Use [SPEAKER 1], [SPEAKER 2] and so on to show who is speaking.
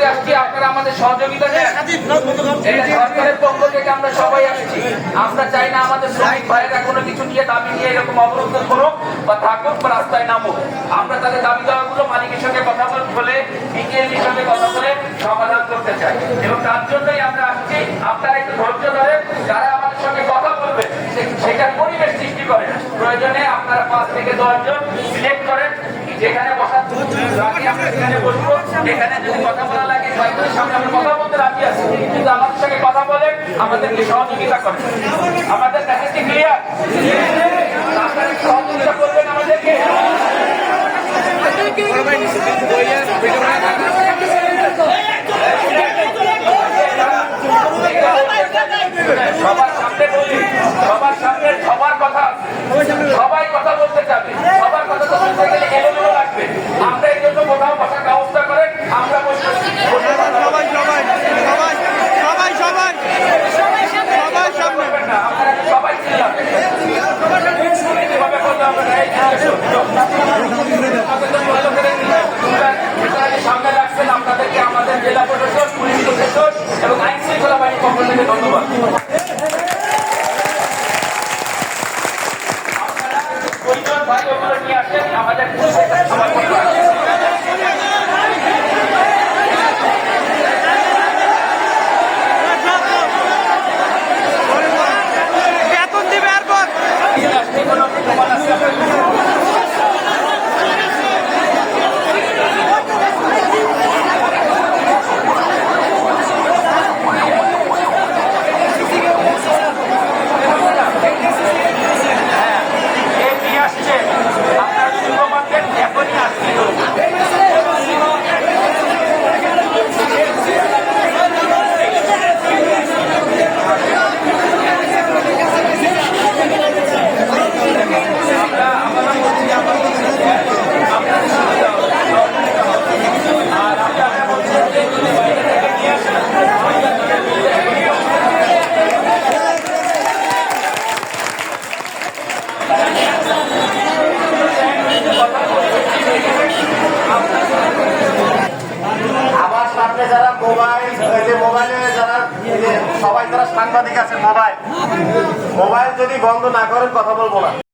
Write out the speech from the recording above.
[SPEAKER 1] করতে আসছি, আপনারা আমাদের সহযোগিতা দেন। এটা সরকারের পক্ষ থেকে আমরা সবাই আসছি। আমরা চাই না আমাদের শ্রমিক ভাইয়েরা কোনো কিছু নিয়ে দাবি নিয়ে এরকম অবরোধ করুক বা থাকুক বা রাস্তায় নামুক। আমরা তাদের দাবি দেওয়াগুলো মালিকের সঙ্গে কথা বলে, বিকেএলপির সঙ্গে কথা বলে সমাধান করতে চাই, এবং তার জন্যই আমরা আসছি। আপনারা একটু ধৈর্য ধরেন, যারা আমাদের সঙ্গে কথা বলবে সেটার পরিবেশ সৃষ্টি করেন। প্রয়োজনে আপনারা 5 থেকে 10 জন সিলেক্ট করেন, যেখানে বসার রাজি আমরা সেখানে বসবো। যেখানে যদি কথা বলা লাগে কয়েকজনের সামনে আমরা কথা বলতে রাজি আছি, কিন্তু আমাদের সঙ্গে কথা বলে আমাদেরকে সহযোগিতা করেন। আমাদের কাছে কি ক্লিয়ার? আপনারা সহযোগিতা করবেন আমাদেরকে। সবার সামনে বলি, সবার সামনে সবার কথা, সবাই কথা বলতে চাবে, সবার কথা তো বলতে গেলে এলোমেলো লাগবে। আমরা এই জন্য কোথাও বসার ব্যবস্থা করেন, আমরা সবাই সামনে রাখছেন। আপনাদেরকে আমাদের জেলা প্রশাসন, পুলিশ প্রশাসন এবং আইন শৃঙ্খলা বাহিনীর পক্ষ থেকে ধন্যবাদ। আপনারা পরিজন ভাই ওগুলো নিয়ে আসেন, আমাদের
[SPEAKER 2] বেতন দিবে এরপর
[SPEAKER 3] আমার সামনে যারা মোবাইলে যারা সবাই যারা সাংবাদিক আছে, মোবাইল যদি বন্ধ না করেন কথা বলবো না।